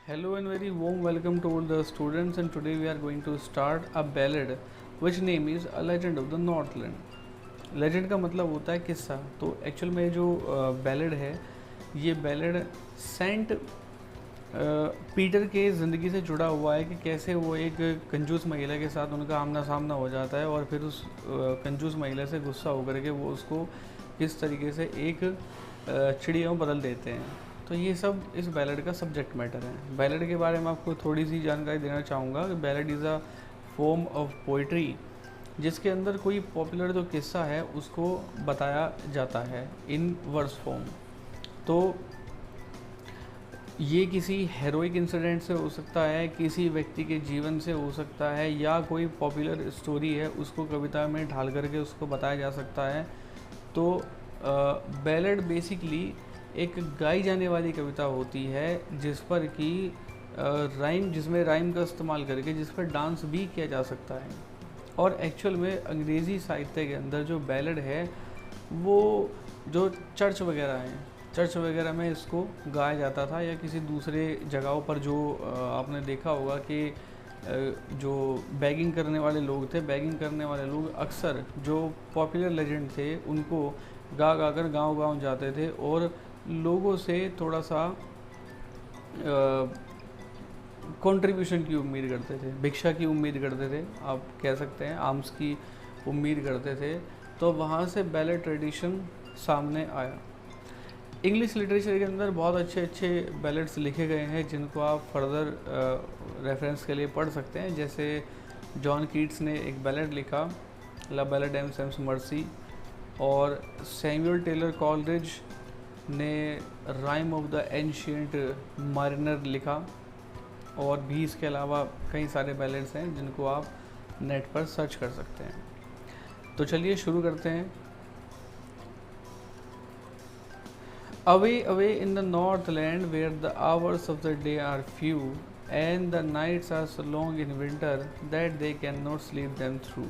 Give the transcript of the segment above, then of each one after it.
Hello and very warm welcome to all the students, and today we are going to start a ballad which name is A Legend of the Northland. Legend का मतलब होता है किस्सा। तो actual में जो ballad है, ये बैलेड सेंट पीटर के ज़िंदगी से जुड़ा हुआ है कि कैसे वो एक कंजूस महिला के साथ उनका आमना सामना हो जाता है और फिर उस कंजूस महिला से गुस्सा होकर के वो उसको किस तरीके से एक चिड़िया में बदल देते हैं। तो ये सब इस बैलेड का सब्जेक्ट मैटर है। बैलेड के बारे में आपको थोड़ी सी जानकारी देना चाहूँगा कि ballad is a form of poetry जिसके अंदर कोई पॉपुलर जो किस्सा है उसको बताया जाता है इन वर्स फॉर्म। तो ये किसी हेरोइक इंसिडेंट से हो सकता है, किसी व्यक्ति के जीवन से हो सकता है, या कोई पॉपुलर स्टोरी है उसको कविता में ढाल करके उसको बताया जा सकता है। तो बैलेड बेसिकली एक गाई जाने वाली कविता होती है जिस पर कि जिसमें राइम का इस्तेमाल करके जिस पर डांस भी किया जा सकता है। और एक्चुअल में अंग्रेज़ी साहित्य के अंदर जो बैलेड है वो जो चर्च वगैरह में इसको गाया जाता था, या किसी दूसरे जगहों पर जो आपने देखा होगा कि जो बैगिंग करने वाले लोग अक्सर जो पॉपुलर लेजेंड थे उनको गा कर गांव जाते थे और लोगों से थोड़ा सा कंट्रीब्यूशन की उम्मीद करते थे, भिक्षा की उम्मीद करते थे, आप कह सकते हैं आर्म्स की उम्मीद करते थे। तो वहाँ से बैलेड ट्रेडिशन सामने आया। इंग्लिश लिटरेचर के अंदर बहुत अच्छे बैलेड्स लिखे गए हैं जिनको आप फर्दर रेफरेंस के लिए पढ़ सकते हैं। जैसे जॉन कीट्स ने एक बैलेड लिखा, ला बैलेड एम सेम्स मर्सी, और सैमुअल टेलर कॉलरिज ने राइम ऑफ द एंशिएंट मारिनर लिखा, और भी इसके अलावा कई सारे बैलेड्स हैं जिनको आप नेट पर सर्च कर सकते हैं। तो चलिए शुरू करते हैं। Away away in the north land where the hours of the day are few and the nights are so long in winter that they can not sleep them through,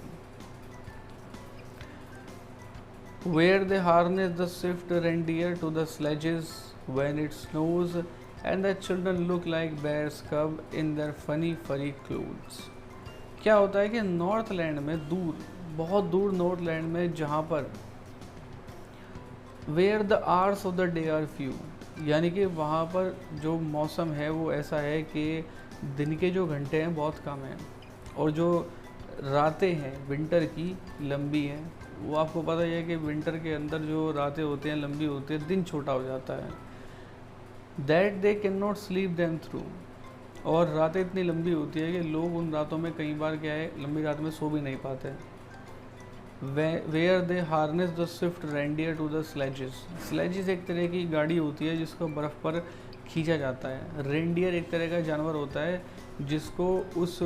where they harness the swift reindeer to the sledges when it snows, and the children look like bears cub in their funny furry clothes। क्या होता है कि north land में बहुत दूर north land में जहाँ पर where the hours of the day are few, यानी कि वहाँ पर जो मौसम है वो ऐसा है कि दिन के जो घंटे हैं बहुत कम हैं और जो रातें हैं विंटर की लंबी हैं। वो आपको पता ही है कि विंटर के अंदर जो रातें होती हैं लंबी होती है, दिन छोटा हो जाता है। That they can not sleep them through, और रातें इतनी लंबी होती है कि लोग उन रातों में कई बार क्या है लंबी रात में सो भी नहीं पाते। Where they harness the swift reindeer to the sledges एक तरह की गाड़ी होती है जिसको बर्फ़ पर खींचा जाता है। रेंडियर एक तरह का जानवर होता है जिसको उस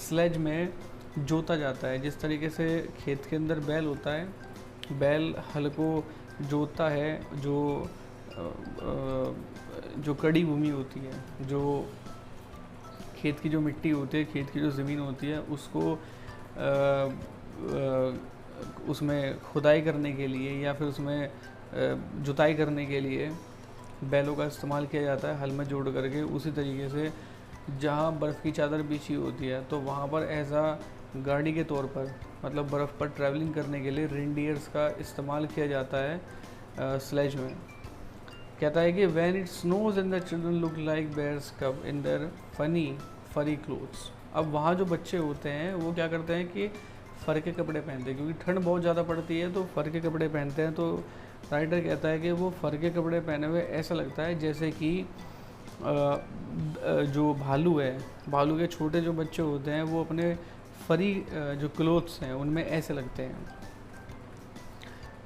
स्लेज में जोता जाता है। जिस तरीके से खेत के अंदर बैल होता है, बैल हल को जोतता है, जो कड़ी भूमि होती है, जो खेत की जो मिट्टी होती है, खेत की जो ज़मीन होती है, उसको उसमें खुदाई करने के लिए या फिर उसमें जुताई करने के लिए बैलों का इस्तेमाल किया जाता है, हल में जोड़ करके। उसी तरीके से जहाँ बर्फ़ की चादर बिछी होती है तो वहाँ पर ऐसा गाड़ी के तौर पर, मतलब बर्फ़ पर ट्रैवलिंग करने के लिए रेंडियर्स का इस्तेमाल किया जाता है स्लेज में। कहता है कि when it snows and the children look like bears cub in their funny furry clothes. अब वहाँ जो बच्चे होते हैं वो क्या करते हैं कि फ़र के कपड़े पहनते हैं, क्योंकि ठंड बहुत ज़्यादा पड़ती है तो फ़र के कपड़े पहनते हैं। तो राइटर कहता है कि वो फ़र के कपड़े पहने हुए ऐसा लगता है जैसे कि जो भालू है, भालू के छोटे जो बच्चे होते हैं वो अपने फरी जो क्लोथ्स हैं उनमें ऐसे लगते हैं।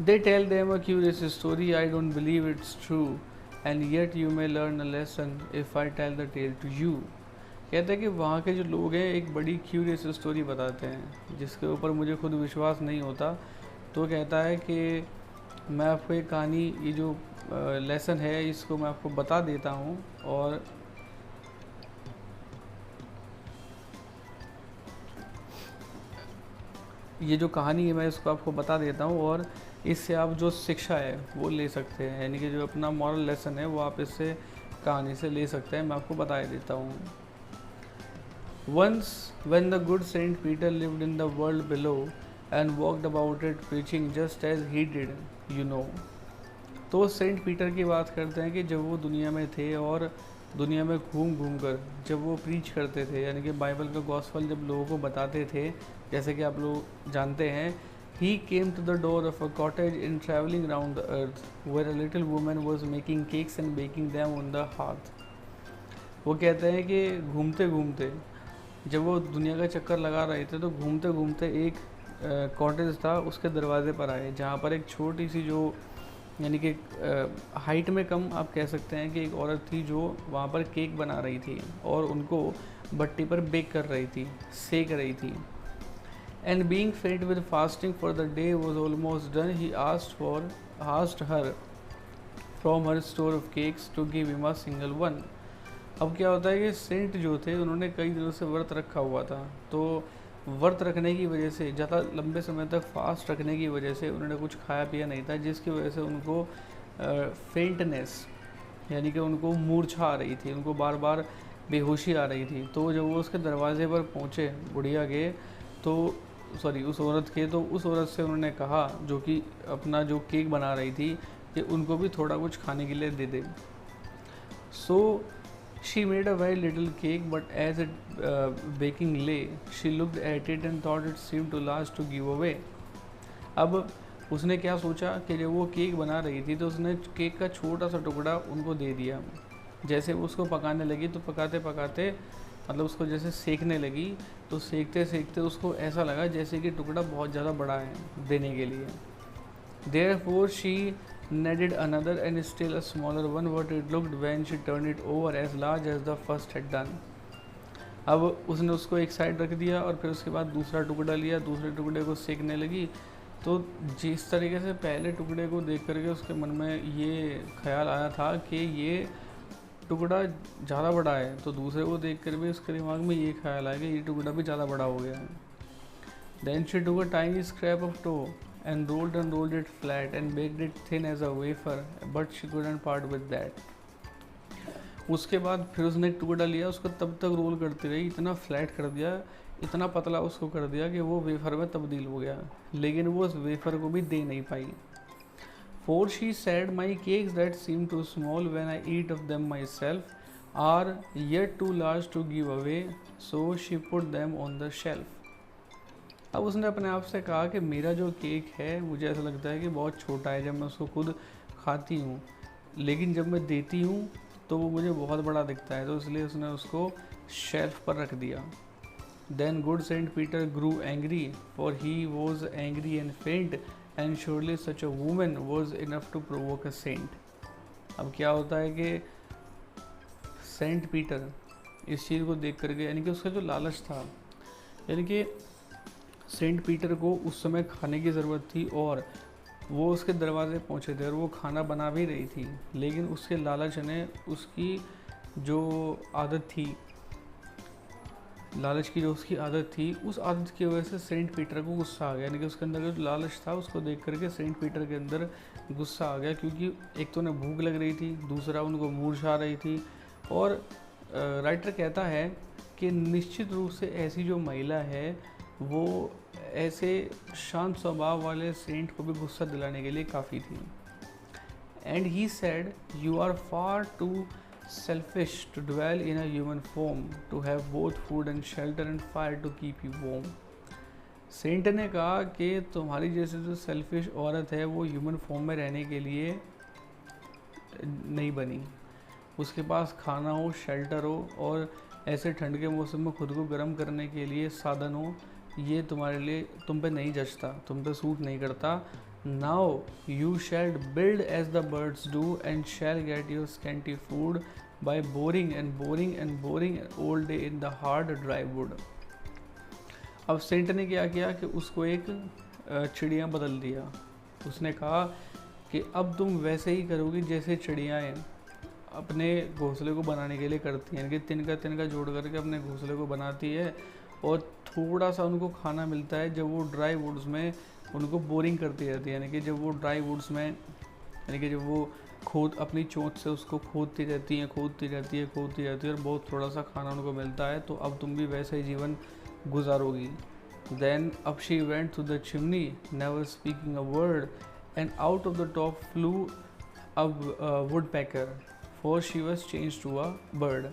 They tell them a curious story, I don't believe it's true, and yet you may learn a lesson if I tell the tale to you. कहते हैं कि वहाँ के जो लोग हैं एक बड़ी क्यूरियस स्टोरी बताते हैं जिसके ऊपर मुझे खुद विश्वास नहीं होता। तो कहता है कि मैं आपको एक कहानी, ये जो लेसन है इसको मैं आपको बता देता हूँ, और ये जो कहानी है मैं इसको आपको बता देता हूँ और इससे आप जो शिक्षा है वो ले सकते हैं, यानी कि जो अपना मॉरल लेसन है वो आप इससे कहानी से ले सकते हैं, मैं आपको बता देता हूँ। Once, when the good Saint Peter lived in the world below and walked about it preaching just as he did, you know। तो सेंट पीटर की बात करते हैं कि जब वो दुनिया में थे और दुनिया में घूम घूम कर जब वो प्रीच करते थे, यानी कि बाइबल का गॉस्पेल जब लोगों को बताते थे, जैसे कि आप लोग जानते हैं, he came to the door of a cottage in travelling round the earth where a little woman was making cakes and baking them on the hearth. वो कहते हैं कि घूमते घूमते जब वो दुनिया का चक्कर लगा रहे थे, तो घूमते घूमते एक कॉटेज था, उसके दरवाजे पर आए, जहाँ पर एक छोटी सी जो यानी कि हाइट में कम आप कह सकते हैं कि एक औरत थी जो वहाँ पर केक बना रही थी और उनको भट्टी पर बेक कर रही थी, सेक रही थी। And being faint with fasting for the day was almost done, he asked her from her store of cakes to give him a single one. अब क्या होता है कि सेंट जो थे उन्होंने कई दिनों से व्रत रखा हुआ था, तो व्रत रखने की वजह से, ज़्यादा लंबे समय तक फास्ट रखने की वजह से उन्होंने कुछ खाया पिया नहीं था, जिसकी वजह से उनको फेंटनेस यानी कि उनको मूर्छा आ रही थी, उनको बार बार बेहोशी आ रही थी। तो जब वो उसके दरवाजे पर पहुँचे बुढ़िया के, तो उस औरत के, तो उस औरत से उन्होंने कहा, जो कि अपना जो केक बना रही थी, कि उनको भी थोड़ा कुछ खाने के लिए दे दे। सो she made a very little cake, but as it baking lay, she looked at it and thought it seemed too large to give away। अब उसने क्या सोचा कि जब वो केक बना रही थी तो उसने केक का छोटा सा टुकड़ा उनको दे दिया। जैसे वो उसको पकाने लगी तो पकाते पकाते मतलब उसको जैसे सेकने लगी, तो सेकते सेकते उसको ऐसा लगा जैसे कि टुकड़ा बहुत ज़्यादा बड़ा है देने के लिए। Therefore she kneaded another and still a smaller one, what it looked when she turned it over, as large as the first had done। अब उसने उसको एक साइड रख दिया और फिर उसके बाद दूसरा टुकड़ा लिया, दूसरे टुकड़े को सेकने लगी। तो जिस तरीके से पहले टुकड़े को देख करके उसके मन में ये ख्याल आया था कि ये टुकड़ा ज़्यादा बड़ा है, तो दूसरे को देख कर भी उसके दिमाग में ये ख्याल आया कि ये टुकड़ा भी ज़्यादा बड़ा हो गया है। Then she took a tiny scrap of dough and rolled it flat and baked it thin as a wafer, but she couldn't part with that। उसके बाद फिर उसने एक टुकड़ा लिया, उसको तब तक रोल करती रही, इतना फ्लैट कर दिया, इतना पतला उसको कर दिया कि वो वेफर में तब्दील हो गया, लेकिन वो उस वेफर को भी दे नहीं पाई। For she said, my cakes that seem too small when I eat of them myself are yet too large to give away, so she put them on the shelf। अब उसने अपने आप से कहा कि मेरा जो केक है मुझे ऐसा लगता है कि बहुत छोटा है जब मैं उसको खुद खाती हूँ, लेकिन जब मैं देती हूँ तो वो मुझे बहुत बड़ा दिखता है, तो इसलिए उसने उसको शेल्फ पर रख दिया। Then good Saint Peter grew angry, for he was angry and faint, and surely such a woman was enough to provoke a saint. अब क्या होता है कि सेंट पीटर इस चीज़ को देख करके, यानी कि उसका जो लालच था, यानी कि सेंट पीटर को उस समय खाने की ज़रूरत थी और वो उसके दरवाजे पहुंचे थे और वो खाना बना भी रही थी, लेकिन उसके लालच ने, उसकी जो आदत थी, लालच की जो उसकी आदत थी, उस आदत की वजह से सेंट पीटर को गुस्सा आ गया। यानी कि उसके अंदर जो लालच था उसको देख करके सेंट पीटर के अंदर गुस्सा आ गया, क्योंकि एक तो उन्हें भूख लग रही थी, दूसरा उनको मूर्छा आ रही थी। और राइटर कहता है कि निश्चित रूप से ऐसी जो महिला है वो ऐसे शांत स्वभाव वाले सेंट को भी गुस्सा दिलाने के लिए काफ़ी थी। And he said, you are far too selfish to dwell in a human form, to have both food and shelter and fire to keep you warm। Saint ने कहा कि तुम्हारी जैसे जो सेल्फिश औरत है वो ह्यूमन फॉर्म में रहने के लिए नहीं बनी, उसके पास खाना हो, शेल्टर हो और ऐसे ठंड के मौसम में खुद को गर्म करने के लिए साधन हो, ये तुम्हारे लिए, तुम पे नहीं जचता, तुम पे सूट नहीं करता। Now you shall build as the birds do and shall get your scanty food by boring and boring and boring all day in the hard dry wood। अब सेंट ने क्या किया कि उसको एक चिड़िया बदल दिया। उसने कहा कि अब तुम वैसे ही करोगी जैसे चिड़ियाएँ अपने घोंसले को बनाने के लिए करती हैं, कि तिनका जोड़ करके अपने घोंसले को बनाती है और थोड़ा सा उनको खाना मिलता है जब वो ड्राई वुड्स में उनको बोरिंग करती रहती है। यानी कि जब वो ड्राई वुड्स में, यानी कि जब वो अपनी चोंच से उसको खोदती रहती हैं, खोदती रहती है, खोदती रहती है, और बहुत थोड़ा सा खाना उनको मिलता है, तो अब तुम भी वैसा ही जीवन गुजारोगी। Then up she went to the chimney, never speaking a word, and out of the top flew a woodpecker, for she was changed to a bird.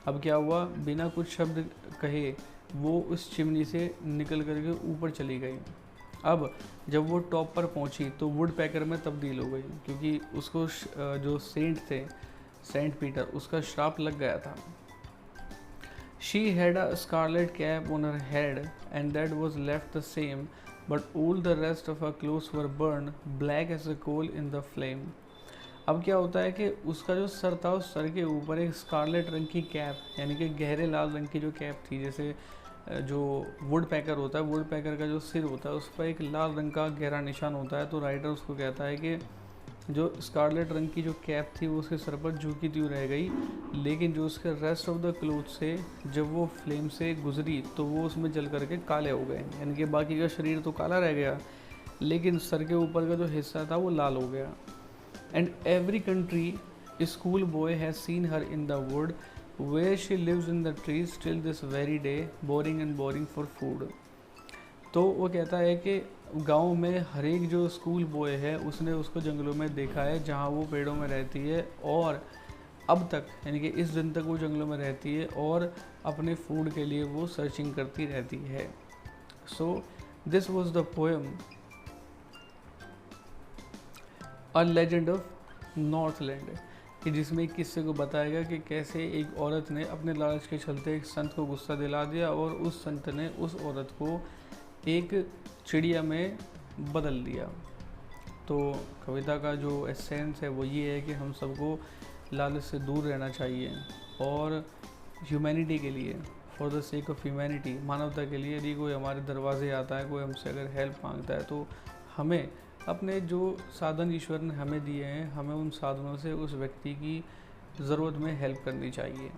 अब क्या हुआ, बिना कुछ शब्द कहे वो उस चिमनी से निकल करके ऊपर चली गई। अब जब वो टॉप पर पहुंची तो वुड पैकर में तब्दील हो गई, क्योंकि उसको जो सेंट थे, सेंट पीटर, उसका श्राप लग गया था। She had a scarlet cap on her head, and that was left the same, but all the rest of her clothes were burned black as a coal in the flame. अब क्या होता है कि उसका जो सर था, उस sir के ऊपर एक स्कारलेट रंग की कैप, यानी कि गहरे लाल रंग की जो कैप थी, जैसे जो वुड पैकर होता है, वुड पैकर का जो सिर होता है उस पर एक लाल रंग का गहरा निशान होता है। तो राइटर उसको कहता है कि जो स्कारलेट रंग की जो कैप थी वो उसके सर पर झुकी त्यों रह गई, लेकिन जो उसके रेस्ट ऑफ द क्लोथ से जब वो फ्लेम से गुजरी तो वो उसमें जल करके काले हो गए, यानी कि बाकी का शरीर तो काला रह गया, लेकिन सर के ऊपर का जो हिस्सा था वो लाल हो गया। And every country school boy has seen her in the wood where she lives in the trees till this very day, boring and boring for food. तो वो कहता है कि गांव में हर एक जो स्कूल बॉय है उसने उसको जंगलों में देखा है, जहां वो पेड़ों में रहती है, और अब तक यानी कि इस दिन तक वो जंगलों में रहती है और अपने फूड के लिए वो सर्चिंग करती रहती है। So this was the poem a legend of Northland, कि जिसमें एक किस्से को बताया गया कि कैसे एक औरत ने अपने लालच के चलते एक संत को गुस्सा दिला दिया, और उस संत ने उस औरत को एक चिड़िया में बदल दिया। तो कविता का जो एसेंस है वो ये है कि हम सबको लालच से दूर रहना चाहिए, और ह्यूमैनिटी के लिए, for the sake of humanity, मानवता के लिए, यदि कोई हमारे दरवाजे आता है, कोई हमसे अगर हेल्प मांगता है, तो हमें अपने जो साधन ईश्वर ने हमें दिए हैं, हमें उन साधनों से उस व्यक्ति की ज़रूरत में हेल्प करनी चाहिए।